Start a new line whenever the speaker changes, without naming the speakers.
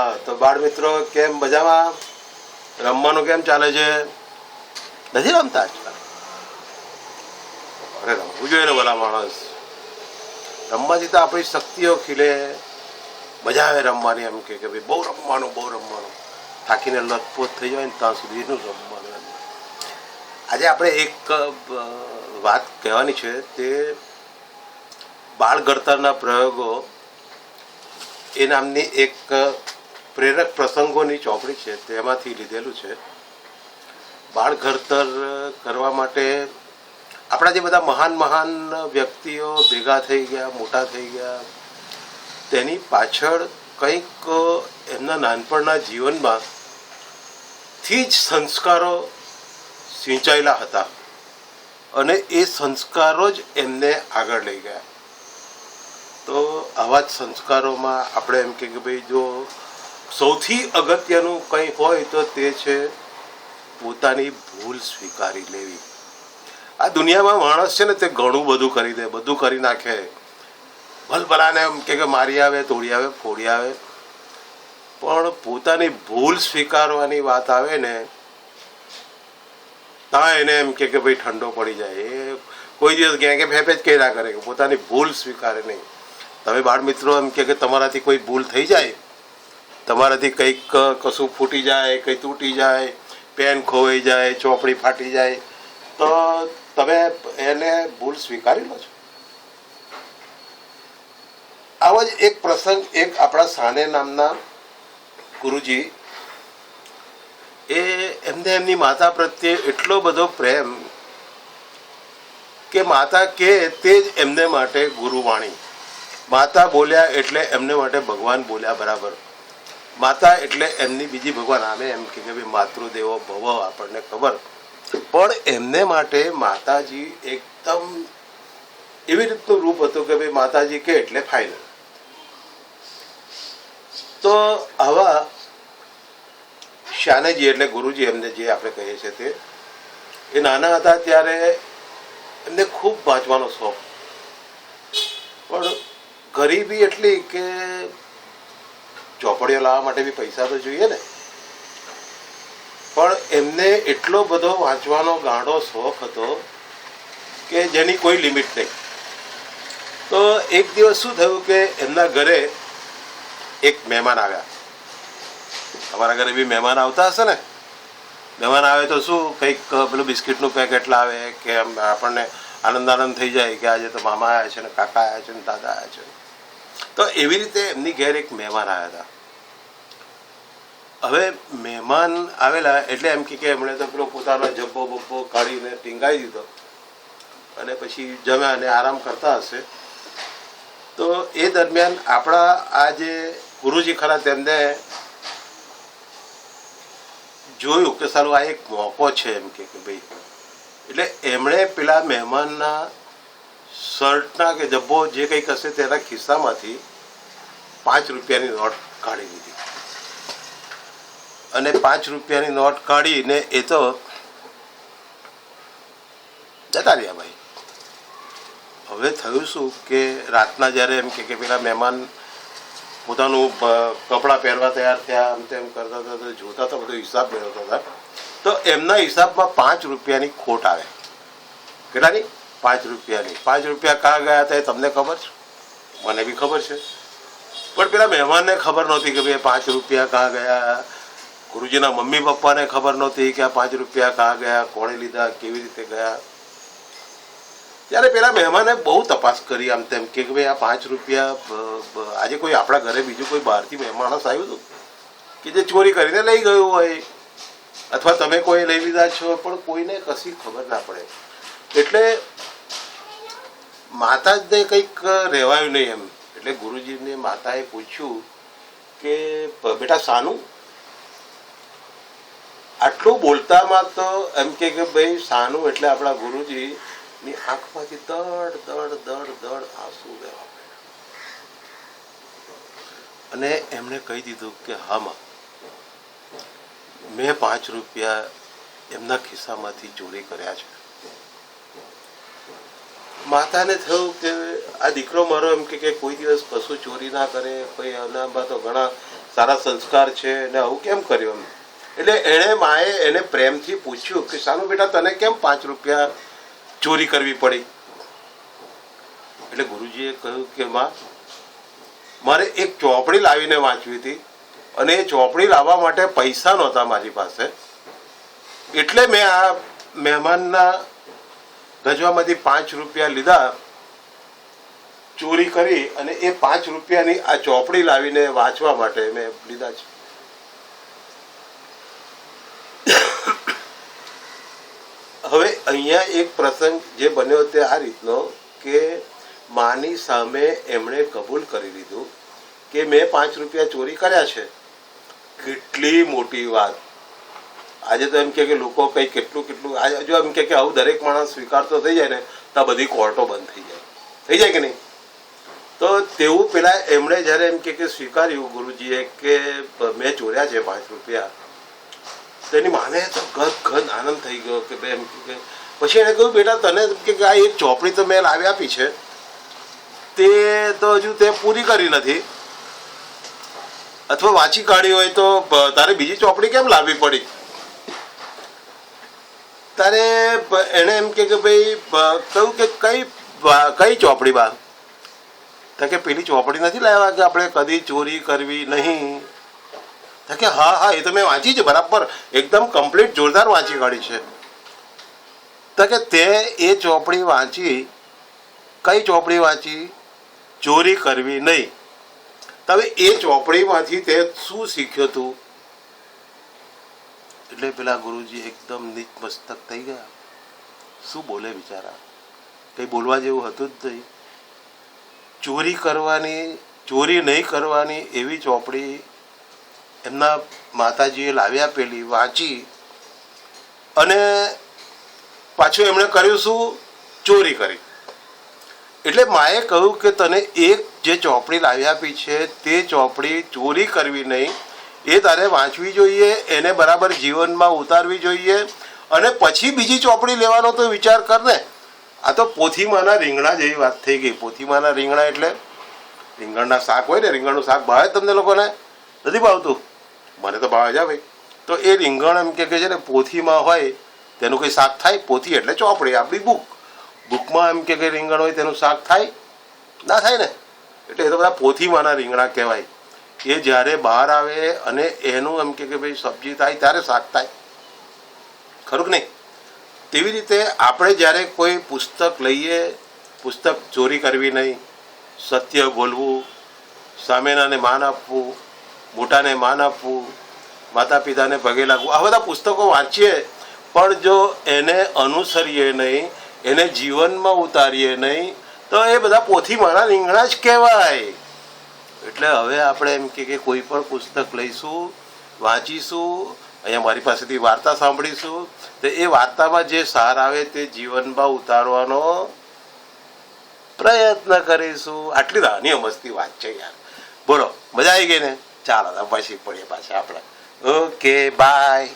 હા, તો બાળ મિત્રો કેમ મજામાં? રમવાનું કેમ ચાલે છે? નથી રમતા આજકાલ? અરે રમવું જોઈએ ને ભલા માણસ. રમવાથી તો આપણી શક્તિઓ ખીલે, મજા આવે રમવાની. એમ કે ભાઈ બહુ રમવાનું, બહુ રમવાનું. થાકીને લથપોત થઈ જાય ને ત્યાં સુધીનું રમવાનું. આજે આપણે એક વાત કહેવાની છે, તે બાળ ઘડતરના પ્રયોગો એ નામની એક પ્રેરક પ્રસંગોની ચોપડી છે, તેમાંથી લીધેલું છે. બાળ ઘડતર કરવા માટે આપણા જે બધા મહાન મહાન વ્યક્તિઓ ભેગા થઈ ગયા, મોટા થઈ ગયા, તેની પાછળ કંઈક એમના નાનપણના જીવનમાં થી જ સંસ્કારો સિંચાયેલા હતા અને એ સંસ્કારો જ એમને આગળ લઈ ગયા. તો આવા જ સંસ્કારોમાં આપણે એમ કે ભાઈ જો સૌથી અગત્યનું કંઈ હોય તો તે છે પોતાની ભૂલ સ્વીકારી લેવી. આ દુનિયામાં માણસ છે ને તે ઘણું બધું કરી દે, બધું કરી નાખે, ભલભલાને એમ કે મારી આવે, તોડી આવે, ફોડી આવે, પણ પોતાની ભૂલ સ્વીકારવાની વાત આવે ને ત્યાં એને એમ કે ભાઈ ઠંડો પડી જાય. એ કોઈ દિવસ કે ફેફે જ કહી ના કરે કે પોતાની ભૂલ સ્વીકારે નહીં. તમે બાળ મિત્રો એમ કે તમારાથી કોઈ ભૂલ થઈ જાય, તમારાથી કંઈક કશું ફૂટી જાય, કંઈ તૂટી જાય, પેન ખોવાઈ જાય, ચોપડી ફાટી જાય, તો તમે એને ભૂલ સ્વીકારી લો છો. આવો જ એક પ્રસંગ એક આપણા સાને નામના ગુરુજી, એમને એમની માતા પ્રત્યે એટલો બધો પ્રેમ કે માતા કે તે જ એમને માટે ગુરુવાણી. માતા બોલ્યા એટલે એમને માટે ભગવાન બોલ્યા બરાબર. માતા એટલે એમની બીજી ભગવાન. આમે એમ કે ભાઈ માતૃદેવો ભવ, આપણને ખબર, પણ એમને માટે માતાજી એકદમ એવી રીતનું રૂપ હતું કે ભાઈ માતાજી કે એટલે ફાઇનલ. તો આવા શાનેજી એટલે ગુરુજી એમને જે આપણે કહીએ છીએ તે, એ નાના હતા ત્યારે એમને ખૂબ વાંચવાનો શોખ, પણ ગરીબી એટલી કે ચોપડીઓ લાવવા માટે બી પૈસા તો જોઈએ ને. પણ એમને એટલો બધો વાંચવાનો ગાઢો શોખ હતો કે જેની કોઈ લિમિટ નહીં. તો એક દિવસ શું થયું કે એમના ઘરે એક મહેમાન આવ્યા. તમારા ઘરે બી મહેમાન આવતા હશે ને? મહેમાન આવે તો શું કંઈક પેલું બિસ્કિટનું પેકેટ લાવે કે આપણને આનંદ થઈ જાય કે આજે તો મામા આવ્યા છે ને, કાકા આવ્યા છે ને, દાદા આવ્યા છે. તો એવી રીતે એમની ઘેર એક મહેમાન આવ્યા હતા. હવે મહેમાન આવેલા એટલે એમ કે એમણે તો પેલો પોતાનો જબ્બો બબ્બો કાઢીને ટીંગાઈ દીધો અને પછી જમ્યા અને આરામ કરતા હશે. તો એ દરમિયાન આપણા આ જે ગુરુજી ખરા તેમને જોયું કે સારું આ એક મોકો છે એમ કે ભાઈ, એટલે એમણે પેલા મહેમાનના શર્ટના કે જબ્બો જે કંઈક હશે તેના ખિસ્સામાંથી 5 રૂપિયાની નોટ કાઢી લીધી અને 5 રૂપિયાની નોટ કાઢીને એ તો જતા રહ્યા ભાઈ. હવે થયું શું કે રાતના જ્યારે એમ કે પેલા મહેમાન પોતાનું કપડાં પહેરવા તૈયાર થયા, આમ તેમ કરતા હતા, જોતા હતા, બધો હિસાબ મેળવતા હતા, તો એમના હિસાબમાં 5 રૂપિયાની ખોટ આવે. કેટલાની? 5 રૂપિયાની. 5 રૂપિયા કાં ગયા હતા એ તમને ખબર છે? મને બી ખબર છે, પણ પેલા મહેમાનને ખબર નહોતી કે ભાઈ 5 રૂપિયા કાં ગયા. ગુરુજીના મમ્મી પપ્પાને ખબર નહોતી કે આ 5 રૂપિયા કાં ગયા, કોણે લીધા, કેવી રીતે ગયા. ત્યારે પેલા મહેમાને બહુ તપાસ કરી આમ તેમ કે ભાઈ આ 5 રૂપિયા આજે કોઈ આપણા ઘરે બીજું કોઈ બહારથી મહેમાનસ આવ્યું હતું કે જે ચોરી કરીને લઈ ગયું હોય, અથવા તમે કોઈ લઈ લીધા છો, પણ કોઈને કશી ખબર ના પડે. એટલે માતાજીને કંઈક રહેવાયું નહીં એમ. એટલે ગુરુજીને માતાએ પૂછ્યું કે બેટા સાનું, આટલું બોલતામાં તો એમ કે ભાઈ સાનું એટલે આપણા ગુરુજી ની આંખમાંથી દડ દડ દડ દડ આંસુ વહેવા માંડ્યા અને એમણે કહી દીધું કે હા માં, મેં 5 રૂપિયા એમના ખિસ્સામાંથી ચોરી કર્યા છે. માતાને થયું કે આ દીકરો મારો એમ કે કોઈ દિવસ કશું ચોરી ના કરે, કોઈ એનામાં તો ઘણા સારા સંસ્કાર છે ને આવું કેમ કર્યું એમ. એટલે એણે માએ એને પ્રેમથી પૂછ્યું કે સાનું બેટા તને કેમ 5 રૂપિયા ચોરી કરવી પડી. એટલે ગુરુજીએ કહ્યું કે માં મારે એક ચોપડી લાવીને વાંચવી હતી અને એ ચોપડી લાવવા માટે પૈસા નહોતા મારી પાસે, એટલે મેં આ મહેમાનના ગજવામાંથી 5 રૂપિયા લીધા, ચોરી કરી અને એ 5 રૂપિયાની આ ચોપડી લાવીને વાંચવા માટે મેં લીધા છે. હવે અહીંયા એક પ્રસંગ જે બન્યો તે આ રીતનો કે માની સામે એમણે કબૂલ કરી લીધું કે મેં 5 રૂપિયા ચોરી કર્યા છે. કેટલી મોટી વાત. આજે તો એમ કે લોકો કઈ કેટલું જો એમ કે આવું દરેક માણસ સ્વીકારતો થઈ જાય ને તો બધી કોર્ટો બંધ થઈ જાય કે નહીં. તો તેવું પેલા એમણે જ્યારે એમ કે સ્વીકાર્યું ગુરુજીએ કે મેં ચોર્યા છે 5 રૂપિયા, તો એની માને તો ગદ આનંદ થઈ ગયો કે ભાઈ એમ કે પછી એણે કહ્યું બેટા તને કે આ એક ચોપડી તો મેં લાવી આપી છે, તે તો હજુ તે પૂરી કરી નથી, અથવા વાંચી કાઢી હોય તો તારે બીજી ચોપડી કેમ લાવવી પડી. તારે એણે એમ કે ભાઈ કહ્યું કે કઈ ચોપડી બા, તો કે પેલી ચોપડી નથી લાવ્યા કે આપણે કદી ચોરી કરવી નહીં. કે હા એ તો મેં વાંચી છે બરાબર, એકદમ કમ્પ્લીટ જોરદાર વાંચી કાઢી છે. તો કે તે એ ચોપડી વાંચી, કઈ ચોપડી વાંચી? ચોરી કરવી નહીં. તો હવે એ ચોપડીમાંથી તે શું શીખ્યો તું? એટલે પેલા ગુરુજી એકદમ નીચ મસ્તક થઈ ગયા. શું બોલે બિચારા, કંઈ બોલવા જેવું હતું જ નહીં. ચોરી નહીં કરવાની એવી ચોપડી એમના માતાજીએ લાવી આપેલી, વાંચી અને પાછું એમણે કર્યું શું? ચોરી કરી. એટલે માએ કહ્યું કે તને એક જે ચોપડી લાવી આપી છે તે ચોપડી ચોરી કરવી નહીં, એ તારે વાંચવી જોઈએ, એને બરાબર જીવનમાં ઉતારવી જોઈએ અને પછી બીજી ચોપડી લેવાનો તો વિચાર કર ને. આ તો પોથીમાના રીંગણા જેવી વાત થઈ ગઈ. પોથીમાના રીંગણા એટલે રીંગણના શાક હોય ને, રીંગણનું શાક ભાવે તમને લોકોને? નથી ભાવતું? મને તો ભાવે છે ભાઈ. તો એ રીંગણ એમ કે છે ને પોથીમાં હોય તેનું કંઈ શાક થાય. પોથી એટલે ચોપડી, આપણી બુકમાં એમ કે રીંગણ હોય તેનું શાક થાય? ના થાય ને. એટલે એ તો બધા પોથીમાંના રીંગણા કહેવાય. એ જ્યારે બહાર આવે અને એનું એમ કે ભાઈ સબ્જી થાય ત્યારે શાક થાય, ખરું કે નહીં? તેવી રીતે આપણે જ્યારે કોઈ પુસ્તક લઈએ, પુસ્તક ચોરી કરવી નહીં, સત્ય બોલવું, સામેનાને માન આપવું, મોટાને માન આપવું, માતા પિતાને પગે લાગવું, આ બધા પુસ્તકો વાંચીએ પણ જો એને અનુસરીએ નહીં, એને જીવનમાં ઉતારીએ નહીં, તો એ બધા પોથીમાંના રીંગણા જ કહેવાય. એટલે હવે આપણે એમ કે કોઈ પણ પુસ્તક લઈશું, વાંચીશું, અહીંયા મારી પાસેથી વાર્તા સાંભળીશું, તો એ વાર્તામાં જે સાર આવે તે જીવનમાં ઉતારવાનો પ્રયત્ન કરીશું. આટલી નાની મસ્તી વાત છે યાર. બોલો, મજા આવી ગઈ ને? ચાલો પછી પડીએ પાછા આપણે. Okay, by.